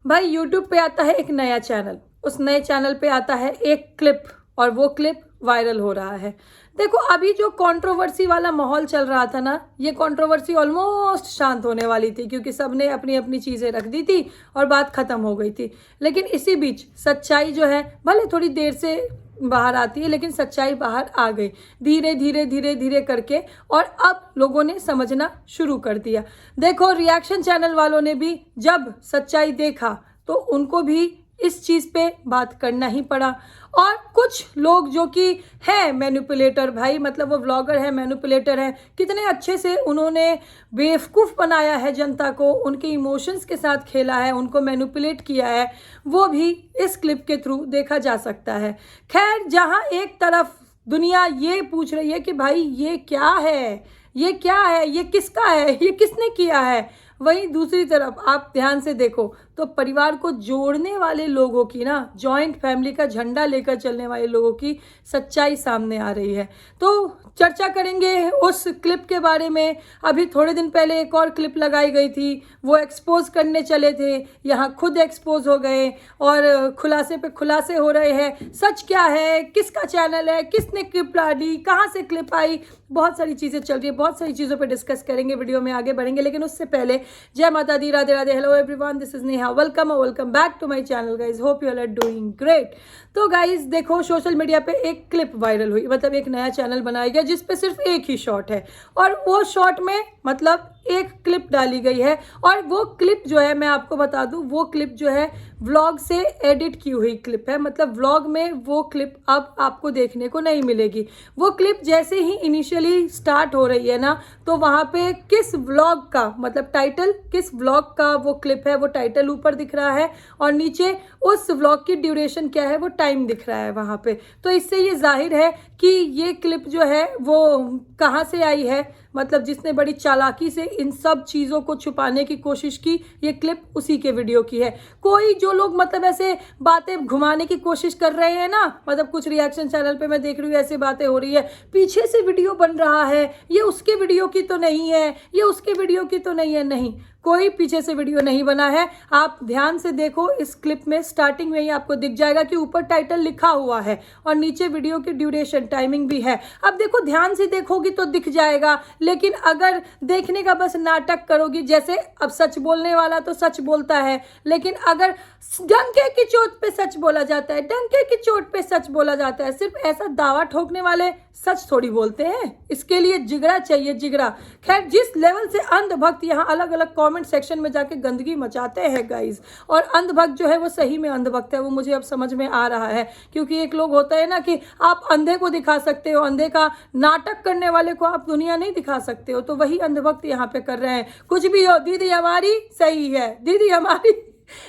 भाई यूट्यूब पे आता है एक नया चैनल, उस नए चैनल पे आता है एक क्लिप और वो क्लिप वायरल हो रहा है। देखो अभी जो कंट्रोवर्सी वाला माहौल चल रहा था ना, ये कंट्रोवर्सी ऑलमोस्ट शांत होने वाली थी क्योंकि सबने अपनी अपनी चीज़ें रख दी थी और बात ख़त्म हो गई थी। लेकिन इसी बीच सच्चाई जो है भले थोड़ी देर से बाहर आती है, लेकिन सच्चाई बाहर आ गई धीरे धीरे धीरे धीरे करके, और अब लोगों ने समझना शुरू कर दिया। देखो रिएक्शन चैनल वालों ने भी जब सच्चाई देखा तो उनको भी इस चीज़ पे बात करना ही पड़ा। और कुछ लोग जो कि है मैनिपुलेटर, भाई मतलब वो व्लॉगर है, मैनिपुलेटर है, कितने अच्छे से उन्होंने बेवकूफ़ बनाया है जनता को, उनके इमोशंस के साथ खेला है, उनको मैनिपुलेट किया है, वो भी इस क्लिप के थ्रू देखा जा सकता है। खैर, जहाँ एक तरफ दुनिया ये पूछ रही है कि भाई ये क्या है, ये क्या है, ये किसका है, ये किसने किया है, वहीं दूसरी तरफ आप ध्यान से देखो तो परिवार को जोड़ने वाले लोगों की ना, जॉइंट फैमिली का झंडा लेकर चलने वाले लोगों की सच्चाई सामने आ रही है। तो चर्चा करेंगे उस क्लिप के बारे में। अभी थोड़े दिन पहले एक और क्लिप लगाई गई थी, वो एक्सपोज करने चले थे, यहाँ खुद एक्सपोज हो गए और खुलासे पे खुलासे हो रहे हैं। सच क्या है, किसका चैनल है, किसने क्लिप डाली, कहाँ से क्लिप आई, बहुत सारी चीज़ें चल रही है, बहुत सारी चीज़ों पे डिस्कस करेंगे, वीडियो में आगे बढ़ेंगे। लेकिन उससे पहले जय माता दी, राधे राधे, hello everyone, this is Neha, welcome back to my channel guys, hope you all are doing great. तो गाइज देखो, सोशल मीडिया पे एक क्लिप वायरल हुई, मतलब एक नया चैनल बनाया गया जिस पे सिर्फ एक ही शॉट है और वो शॉट में मतलब एक क्लिप डाली गई है। और वो क्लिप जो है, मैं आपको बता दूं, वो क्लिप जो है व्लॉग से एडिट की हुई क्लिप है। मतलब व्लॉग में वो क्लिप अब आपको देखने को नहीं मिलेगी। वो क्लिप जैसे ही इनिशियली स्टार्ट हो रही है ना, तो वहाँ पे किस व्लॉग का मतलब टाइटल, किस व्लॉग का वो क्लिप है, वो टाइटल ऊपर दिख रहा है और नीचे उस व्लॉग की ड्यूरेशन क्या है, वो टाइम दिख रहा है वहाँ पे। तो इससे ये जाहिर है कि ये क्लिप जो है वो कहाँ से आई है, मतलब जिसने बड़ी चालाकी से इन सब चीज़ों को छुपाने की कोशिश की, ये क्लिप उसी के वीडियो की है। कोई जो लोग मतलब ऐसे बातें घुमाने की कोशिश कर रहे हैं ना, मतलब कुछ रिएक्शन चैनल पे मैं देख रही हूँ ऐसे बातें हो रही है, पीछे से वीडियो बन रहा है, ये उसके वीडियो की तो नहीं है, ये उसके वीडियो की तो नहीं है, नहीं, कोई पीछे से वीडियो नहीं बना है। आप ध्यान से देखो, इस क्लिप में स्टार्टिंग में ही आपको दिख जाएगा कि ऊपर टाइटल लिखा हुआ है और नीचे वीडियो की ड्यूरेशन टाइमिंग भी है। अब देखो, ध्यान से देखोगी तो दिख जाएगा, लेकिन अगर देखने का बस नाटक करोगी, जैसे अब सच बोलने वाला तो सच बोलता है, लेकिन अगर डंके की चोट पे सच बोला जाता है, डंके की चोट पे सच बोला जाता है, सिर्फ ऐसा दावा ठोकने वाले सच थोड़ी बोलते हैं, इसके लिए जिगरा चाहिए, जिगरा। खैर, जिस लेवल से अंधभक्त यहाँ अलग अलग कमेंट सेक्शन में जाके गंदगी मचाते हैं गाइज, और अंधभक्त जो है वो सही में अंधभक्त है, वो मुझे अब समझ में आ रहा है। क्योंकि एक लोग होता है ना कि आप अंधे को दिखा सकते हो, अंधे का नाटक करने वाले को आप दुनिया नहीं दिखा सकते हो, तो वही अंधभक्त यहाँ पे कर रहे हैं। कुछ भी हो, दीदी हमारी सही है, दीदी हमारी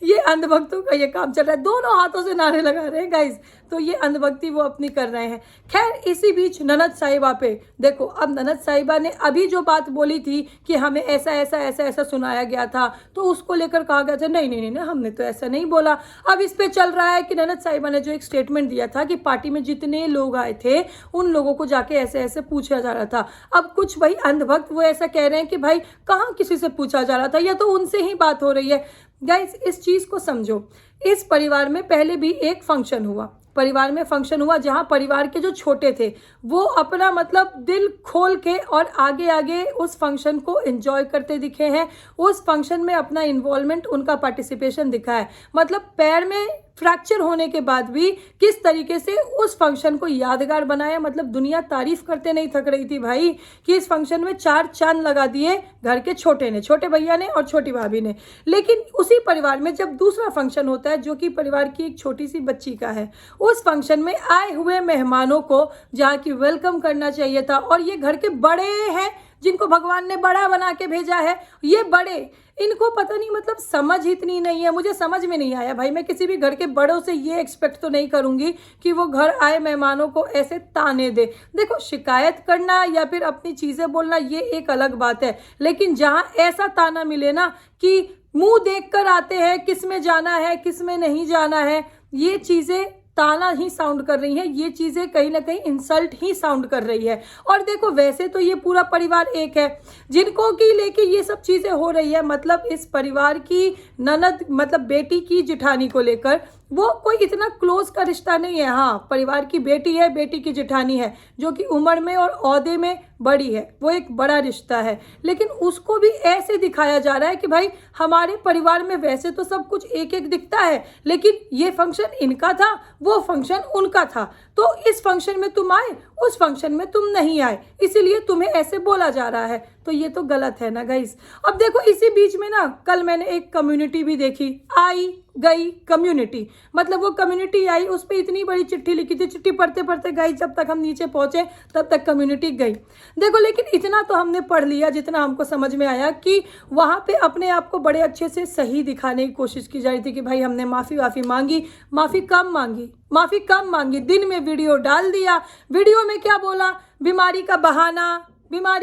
ये अंधभक्तों का ये काम चल रहा है, दोनों हाथों से नारे लगा रहे हैं गाइज, तो ये अंधभक्ति वो अपनी कर रहे हैं। खैर, इसी बीच ननद साहिबा पे देखो, अब ननद साहिबा ने अभी जो बात बोली थी कि हमें ऐसा ऐसा ऐसा ऐसा सुनाया गया था, तो उसको लेकर कहा गया था नहीं नहीं नहीं, हमने तो ऐसा नहीं बोला। अब इस पे चल रहा है कि ननद साहिबा ने जो एक स्टेटमेंट दिया था कि पार्टी में जितने लोग आए थे उन लोगों को जाके ऐसे ऐसे पूछा जा रहा था। अब कुछ भाई अंधभक्त वो ऐसा कह रहे हैं कि भाई कहाँ किसी से पूछा जा रहा था, या तो उनसे ही बात हो रही है। गाइस, इस चीज़ को समझो, इस परिवार में पहले भी एक फंक्शन हुआ, परिवार में फंक्शन हुआ जहां परिवार के जो छोटे थे वो अपना मतलब दिल खोल के और आगे आगे उस फंक्शन को एंजॉय करते दिखे हैं। उस फंक्शन में अपना इन्वॉल्वमेंट, उनका पार्टिसिपेशन दिखा है। मतलब पैर में फ्रैक्चर होने के बाद भी किस तरीके से उस फंक्शन को यादगार बनाया, मतलब दुनिया तारीफ करते नहीं थक रही थी भाई कि इस फंक्शन में 4 चांद लगा दिए घर के छोटे ने, छोटे भैया ने और छोटी भाभी ने। लेकिन उसी परिवार में जब दूसरा फंक्शन होता है जो कि परिवार की एक छोटी सी बच्ची का है, उस फंक्शन में आए हुए मेहमानों को जहाँ की वेलकम करना चाहिए था, और ये घर के बड़े हैं जिनको भगवान ने बड़ा बना के भेजा है, ये बड़े, इनको पता नहीं मतलब समझ इतनी नहीं है, मुझे समझ में नहीं आया भाई। मैं किसी भी घर के बड़ों से ये एक्सपेक्ट तो नहीं करूंगी कि वो घर आए मेहमानों को ऐसे ताने दे। देखो, शिकायत करना या फिर अपनी चीज़ें बोलना ये एक अलग बात है, लेकिन जहाँ ऐसा ताना मिले ना कि मुंह देख कर आते हैं, किस में जाना है किस में नहीं जाना है, ये चीज़ें ताना ही साउंड कर रही है, ये चीज़ें कहीं ना कहीं इंसल्ट ही साउंड कर रही है। और देखो वैसे तो ये पूरा परिवार एक है, जिनको की लेके ये सब चीज़ें हो रही है, मतलब इस परिवार की ननद मतलब बेटी की जिठानी को लेकर वो कोई इतना क्लोज का रिश्ता नहीं है। हाँ, परिवार की बेटी है, बेटी की जिठानी है, जो कि उम्र में और ओहदे में बड़ी है, वो एक बड़ा रिश्ता है, लेकिन उसको भी ऐसे दिखाया जा रहा है कि भाई हमारे परिवार में वैसे तो सब कुछ एक एक दिखता है, लेकिन ये फंक्शन इनका था, वो फंक्शन उनका था, तो इस फंक्शन में तुम आए, उस फंक्शन में तुम नहीं आए, इसीलिए तुम्हें ऐसे बोला जा रहा है। तो ये तो गलत है ना गाइस। अब देखो इसी बीच में ना कल मैंने एक कम्युनिटी भी देखी, आई गई कम्युनिटी, मतलब वो कम्युनिटी आई, उस पर इतनी बड़ी चिट्ठी लिखी थी, चिट्ठी पढ़ते पढ़ते गाइस जब तक हम नीचे पहुंचे तब तक कम्युनिटी गई। देखो लेकिन इतना तो हमने पढ़ लिया जितना हमको समझ में आया कि वहाँ पे अपने आप को बड़े अच्छे से सही दिखाने की कोशिश की जा रही थी कि भाई हमने माफ़ी मांगी, माफ़ी कम मांगी, दिन में वीडियो डाल दिया, वीडियो में क्या बोला, बीमारी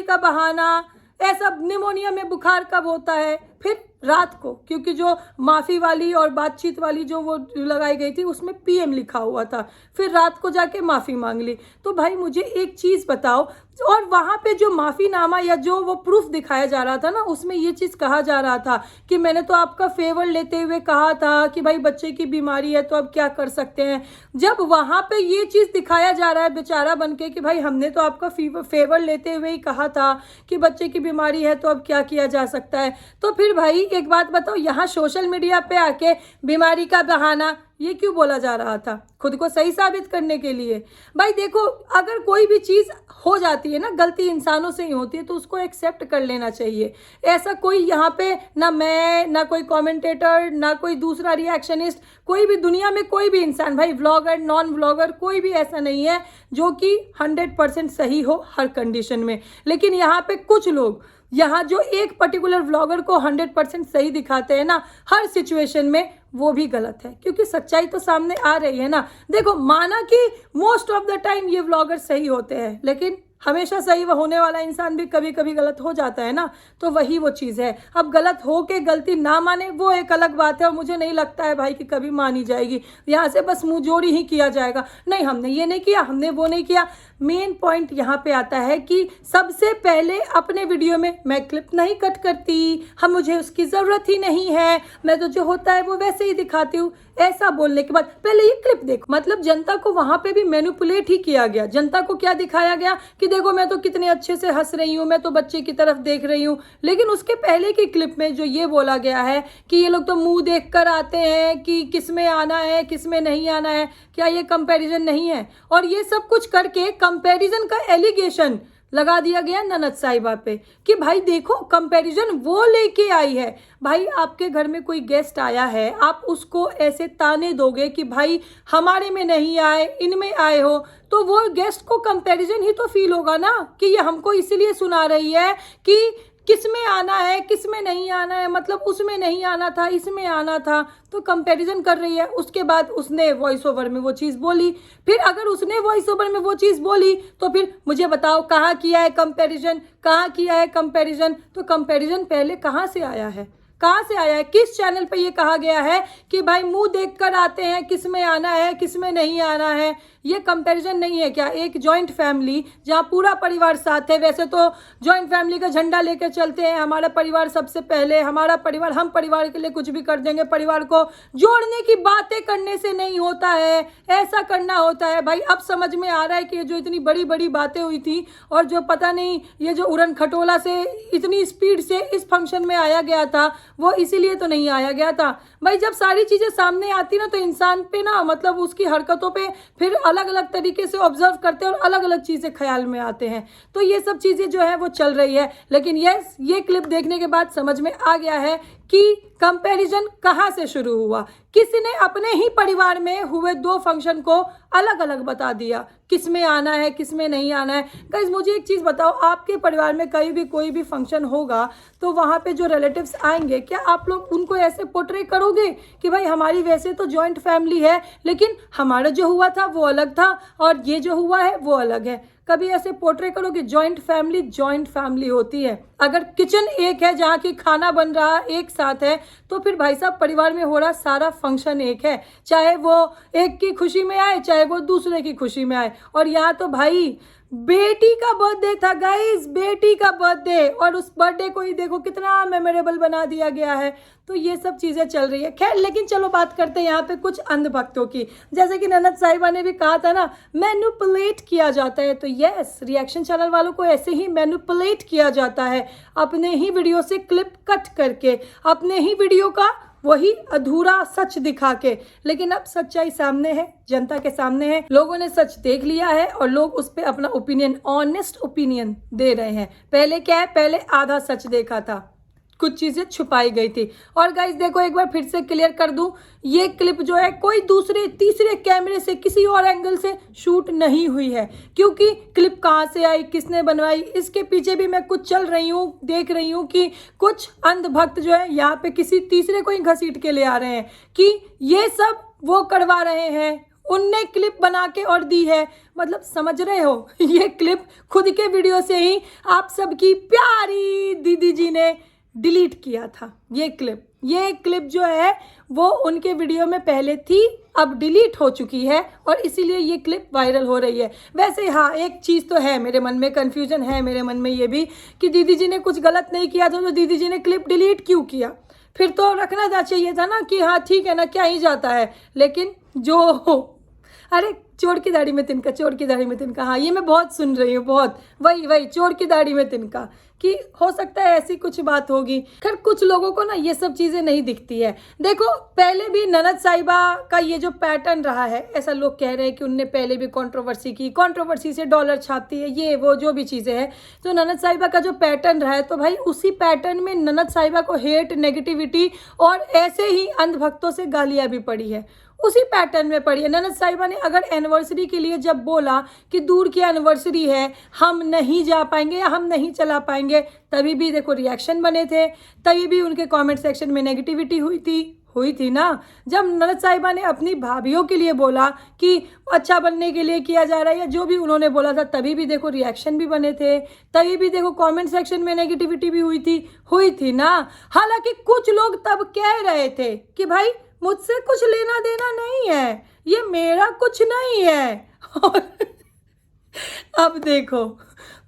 का बहाना, ऐसा निमोनिया में बुखार कब होता है। फिर रात को, क्योंकि जो माफ़ी वाली और बातचीत वाली जो वो लगाई गई थी उसमें पीएम लिखा हुआ था, फिर रात को जाके माफ़ी मांग ली। तो भाई मुझे एक चीज़ बताओ, और वहाँ पे जो माफ़ीनामा या जो वो प्रूफ दिखाया जा रहा था ना, उसमें ये चीज़ कहा जा रहा था कि मैंने तो आपका फेवर लेते हुए कहा था कि भाई बच्चे की बीमारी है तो अब क्या कर सकते हैं। जब वहाँ पे ये चीज़ दिखाया जा रहा है बेचारा बन के कि भाई हमने तो आपका फेवर लेते हुए ही कहा था कि बच्चे की बीमारी है तो अब क्या किया जा सकता है, तो फिर भाई एक बात बताओ, यहाँ सोशल मीडिया पे आके बीमारी का बहाना ये क्यों बोला जा रहा था? खुद को सही साबित करने के लिए। भाई देखो अगर कोई भी चीज़ हो जाती है ना, गलती इंसानों से ही होती है, तो उसको एक्सेप्ट कर लेना चाहिए। ऐसा कोई यहाँ पे ना मैं, ना कोई कमेंटेटर, ना कोई दूसरा रिएक्शनिस्ट, कोई भी दुनिया में कोई भी इंसान, भाई व्लॉगर, नॉन व्लॉगर, कोई भी ऐसा नहीं है जो कि 100% सही हो हर कंडीशन में। लेकिन यहाँ पे कुछ लोग, यहाँ जो एक पर्टिकुलर व्लॉगर को 100% सही दिखाते हैं ना हर सिचुएशन में, वो भी गलत है, क्योंकि सच्चाई तो सामने आ रही है ना। देखो माना कि मोस्ट ऑफ द टाइम ये व्लॉगर सही होते हैं, लेकिन हमेशा सही होने वाला इंसान भी कभी कभी गलत हो जाता है ना, तो वही वो चीज़ है। अब गलत हो के गलती ना माने वो एक अलग बात है, और मुझे नहीं लगता है भाई कि कभी मानी जाएगी। यहाँ से बस मुँह जोड़ी ही किया जाएगा, नहीं हमने ये नहीं किया, हमने वो नहीं किया। मेन पॉइंट यहाँ पे आता है कि सबसे पहले अपने वीडियो में मैं क्लिप नहीं कट करती, मुझे उसकी ज़रूरत ही नहीं है, मैं तो जो होता है वो वैसे ही दिखाती हूँ। ऐसा बोलने के बाद पहले ये क्लिप देखो, मतलब जनता को वहाँ पे भी मैनिपुलेट ही किया गया। जनता को क्या दिखाया गया कि देखो मैं तो कितने अच्छे से हंस रही हूँ, मैं तो बच्चे की तरफ देख रही हूँ। लेकिन उसके पहले की क्लिप में जो ये बोला गया है कि ये लोग तो मुंह देख कर आते हैं कि किस में आना है किस में नहीं आना है, क्या ये कंपैरिजन नहीं है? और ये सब कुछ करके कंपैरिजन का एलिगेशन लगा दिया गया ननद साहिबा पे कि भाई देखो कंपैरिजन वो लेके आई है। भाई आपके घर में कोई गेस्ट आया है, आप उसको ऐसे ताने दोगे कि भाई हमारे में नहीं आए, इनमें आए हो, तो वो गेस्ट को कंपैरिजन ही तो फील होगा ना कि ये हमको इसीलिए सुना रही है कि किस में आना है किस में नहीं आना है, मतलब उसमें नहीं आना था इसमें आना था, तो कंपैरिजन कर रही है। उसके बाद उसने वॉइस ओवर में वो चीज़ बोली, फिर अगर उसने वॉइस ओवर में वो चीज़ बोली तो फिर मुझे बताओ कहाँ किया है कंपैरिजन, कहाँ किया है कंपैरिजन? तो कंपैरिजन पहले कहाँ से आया है, कहाँ से आया है? किस चैनल पे ये कहा गया है कि भाई मुंह देखकर आते हैं किस में आना है किस में नहीं आना है? ये कंपैरिजन नहीं है क्या? एक जॉइंट फैमिली जहाँ पूरा परिवार साथ है, वैसे तो जॉइंट फैमिली का झंडा लेकर चलते हैं, हमारा परिवार सबसे पहले, हमारा परिवार, हम परिवार के लिए कुछ भी कर देंगे, परिवार को जोड़ने की बातें करने से नहीं होता है, ऐसा करना होता है। भाई अब समझ में आ रहा है कि ये जो इतनी बड़ी बड़ी बातें हुई थी और जो पता नहीं ये जो उड़न खटोला से इतनी स्पीड से इस फंक्शन में आया गया था, वो इसीलिए तो नहीं आया गया था। भाई जब सारी चीज़ें सामने आती ना तो इंसान पे ना, मतलब उसकी हरकतों पे फिर अलग अलग तरीके से ऑब्जर्व करते हैं और अलग अलग चीज़ें ख्याल में आते हैं। तो ये सब चीज़ें जो है वो चल रही है। लेकिन यस, ये क्लिप देखने के बाद समझ में आ गया है कि कंपैरिजन कहाँ से शुरू हुआ। किसी ने अपने ही परिवार में हुए दो फंक्शन को अलग अलग बता दिया, किस में आना है किस में नहीं आना है। गाइस मुझे एक चीज़ बताओ, आपके परिवार में कहीं भी कोई भी फंक्शन होगा तो वहाँ पे जो रिलेटिव्स आएंगे, क्या आप लोग उनको ऐसे पोर्ट्रे करोगे कि भाई हमारी वैसे तो जॉइंट फैमिली है लेकिन हमारा जो हुआ था वो अलग था और ये जो हुआ है वो अलग है? कभी ऐसे पोर्ट्रे करो कि जॉइंट फैमिली होती है। अगर किचन एक है जहाँ की खाना बन रहा एक साथ है, तो फिर भाई साहब परिवार में हो रहा सारा फंक्शन एक है, चाहे वो एक की खुशी में आए चाहे वो दूसरे की खुशी में आए। और यहाँ तो भाई बेटी का बर्थडे था गाइस, बेटी का बर्थडे, और उस बर्थडे को ही देखो कितना मेमोरेबल बना दिया गया है। तो ये सब चीज़ें चल रही है। खैर, लेकिन चलो बात करते हैं यहाँ पे कुछ अंधभक्तों की। जैसे कि ननद साहिबा ने भी कहा था ना, मैनिपुलेट किया जाता है। तो यस, रिएक्शन चैनल वालों को ऐसे ही मैनिपुलेट किया जाता है, अपने ही वीडियो से क्लिप कट करके, अपने ही वीडियो का वही अधूरा सच दिखा के। लेकिन अब सच्चाई सामने है, जनता के सामने है, लोगों ने सच देख लिया है और लोग उस पर अपना ओपिनियन, ऑनेस्ट ओपिनियन दे रहे हैं। पहले क्या है, पहले आधा सच देखा था, कुछ चीजें छुपाई गई थी। और गाइस देखो, एक बार फिर से क्लियर कर दूं, ये क्लिप जो है कोई दूसरे तीसरे कैमरे से, किसी और एंगल से शूट नहीं हुई है। क्योंकि क्लिप कहाँ से आई, किसने बनवाई, इसके पीछे भी मैं कुछ चल रही हूँ, देख रही हूँ कि कुछ अंधभक्त जो है यहाँ पे किसी तीसरे को ही घसीट के ले आ रहे हैं कि ये सब वो करवा रहे हैं, उनने क्लिप बना के और दी है। मतलब समझ रहे हो, ये क्लिप खुद के वीडियो से ही आप सबकी प्यारी दीदी जी ने डिलीट किया था। ये क्लिप जो है वो उनके वीडियो में पहले थी, अब डिलीट हो चुकी है और इसीलिए ये क्लिप वायरल हो रही है। वैसे हाँ, एक चीज़ तो है मेरे मन में, कन्फ्यूजन है मेरे मन में ये भी कि दीदी जी ने कुछ गलत नहीं किया था तो दीदी जी ने क्लिप डिलीट क्यों किया? फिर तो रखना चाहिए था ना कि हाँ ठीक है ना, क्या ही जाता है। लेकिन जो अरे चोर की दाढ़ी में तिनका, चोर की दाढ़ी में तिनका, हाँ ये मैं बहुत सुन रही हूँ, बहुत वही चोर की दाढ़ी में तिनका, कि हो सकता है ऐसी कुछ बात होगी। खैर, कुछ लोगों को ना ये सब चीज़ें नहीं दिखती है। देखो, पहले भी ननद साहिबा का ये जो पैटर्न रहा है, ऐसा लोग कह रहे हैं कि उनने पहले भी कंट्रोवर्सी की, कंट्रोवर्सी से डॉलर छापती है, ये वो जो भी चीज़ें हैं। तो ननद साहिबा का जो पैटर्न रहा है, तो भाई उसी पैटर्न में ननद साहिबा को हेट, नेगेटिविटी और ऐसे ही अंधभक्तों से गालियाँ भी पड़ी है, उसी पैटर्न में पड़ी है। ननद साहिबा ने अगर एनिवर्सरी के लिए जब बोला कि दूर की एनिवर्सरी है, हम नहीं जा पाएंगे या हम नहीं चला पाएंगे, तभी भी देखो रिएक्शन बने थे, तभी भी उनके कमेंट सेक्शन में नेगेटिविटी हुई थी ना। जब ननद साहिबा ने अपनी भाभीियों के लिए बोला कि अच्छा बनने के लिए किया जा रहा है या जो भी उन्होंने बोला था, तभी भी देखो रिएक्शन भी बने थे, तभी भी देखो कमेंट सेक्शन में नेगेटिविटी भी हुई थी ना। हालांकि कुछ लोग तब कह रहे थे कि भाई मुझसे कुछ लेना देना नहीं है, ये मेरा कुछ नहीं है। और अब देखो,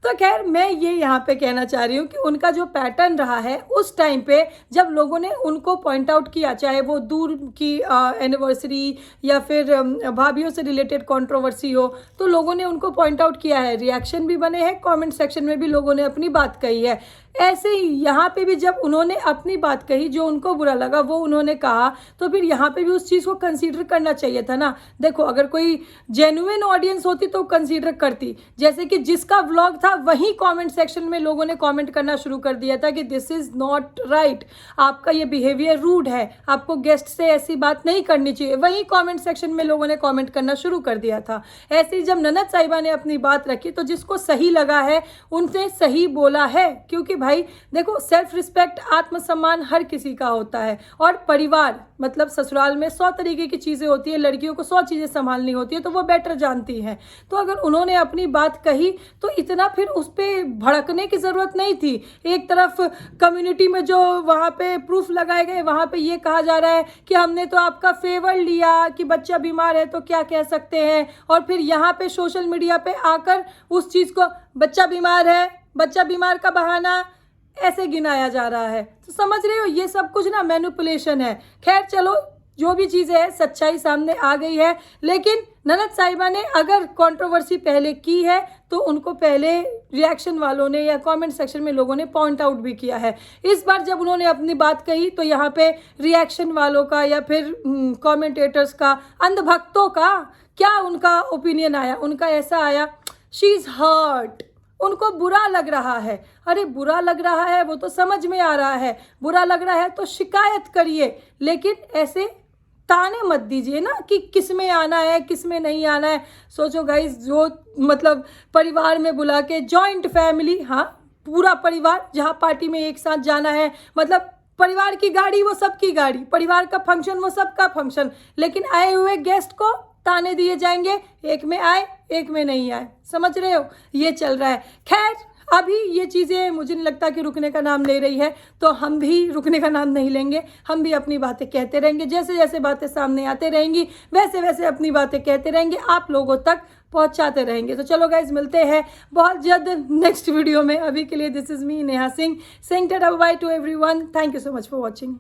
तो खैर मैं ये यहाँ पे कहना चाह रही हूँ कि उनका जो पैटर्न रहा है उस टाइम पे जब लोगों ने उनको पॉइंट आउट किया, चाहे वो दूर की एनिवर्सरी या फिर भाभीियों से रिलेटेड कंट्रोवर्सी हो, तो लोगों ने उनको पॉइंट आउट किया है, रिएक्शन भी बने हैं, कमेंट सेक्शन में भी लोगों ने अपनी बात कही है। ऐसे ही यहाँ पे भी जब उन्होंने अपनी बात कही, जो उनको बुरा लगा वो उन्होंने कहा, तो फिर यहाँ पे भी उस चीज़ को कंसीडर करना चाहिए था ना। देखो, अगर कोई जेन्युइन ऑडियंस होती तो कंसीडर करती। जैसे कि जिसका व्लॉग था वही कमेंट सेक्शन में लोगों ने कमेंट करना शुरू कर दिया था कि दिस इज़ नॉट राइट, आपका ये बिहेवियर रूड है, आपको गेस्ट से ऐसी बात नहीं करनी चाहिए। वही कमेंट सेक्शन में लोगों ने कमेंट करना शुरू कर दिया था। ऐसे ही जब ननद साहिबा ने अपनी बात रखी, तो जिसको सही लगा है उनसे सही बोला है। क्योंकि भाई देखो, सेल्फ रिस्पेक्ट, आत्मसम्मान हर किसी का होता है, और परिवार मतलब ससुराल में 100 तरीके की चीज़ें होती है, लड़कियों को 100 चीज़ें संभालनी होती है, तो वो बेटर जानती हैं। तो अगर उन्होंने अपनी बात कही तो इतना फिर उस पर भड़कने की ज़रूरत नहीं थी। एक तरफ कम्युनिटी में जो वहाँ पे प्रूफ लगाए गए, वहाँ पे ये कहा जा रहा है कि हमने तो आपका फेवर लिया कि बच्चा बीमार है तो क्या कह सकते हैं, और फिर यहाँ पे सोशल मीडिया पे आकर उस चीज़ को बच्चा बीमार है, बच्चा बीमार का बहाना ऐसे गिनाया जा रहा है। तो समझ रहे हो, ये सब कुछ ना मैनिपुलेशन है। खैर चलो, जो भी चीज़ें है, सच्चाई सामने आ गई है। लेकिन ननद साहिबा ने अगर कंट्रोवर्सी पहले की है तो उनको पहले रिएक्शन वालों ने या कमेंट सेक्शन में लोगों ने पॉइंट आउट भी किया है। इस बार जब उन्होंने अपनी बात कही तो यहाँ पे रिएक्शन वालों का या फिर कमेंटेटर्स का, अंधभक्तों का क्या उनका ओपिनियन आया, उनका ऐसा आया, शी इज़ हर्ट, उनको बुरा लग रहा है। अरे बुरा लग रहा है वो तो समझ में आ रहा है, बुरा लग रहा है तो शिकायत करिए, लेकिन ऐसे ताने मत दीजिए ना कि किस में आना है किस में नहीं आना है। सोचो गाइस, जो मतलब परिवार में बुला के, जॉइंट फैमिली, हाँ पूरा परिवार, जहाँ पार्टी में एक साथ जाना है, मतलब परिवार की गाड़ी वो सबकी गाड़ी, परिवार का फंक्शन वो सबका फंक्शन, लेकिन आए हुए गेस्ट को ताने दिए जाएंगे, एक में आए एक में नहीं आए, समझ रहे हो, ये चल रहा है। खैर अभी ये चीज़ें मुझे नहीं लगता कि रुकने का नाम ले रही है, तो हम भी रुकने का नाम नहीं लेंगे, हम भी अपनी बातें कहते रहेंगे। जैसे जैसे बातें सामने आते रहेंगी वैसे वैसे अपनी बातें कहते रहेंगे, आप लोगों तक पहुंचाते रहेंगे। तो चलो गाइज, मिलते हैं बहुत जल्द नेक्स्ट वीडियो में। अभी के लिए this is me Neha Singh, saying tata by two everyone. Thank you so much for watching.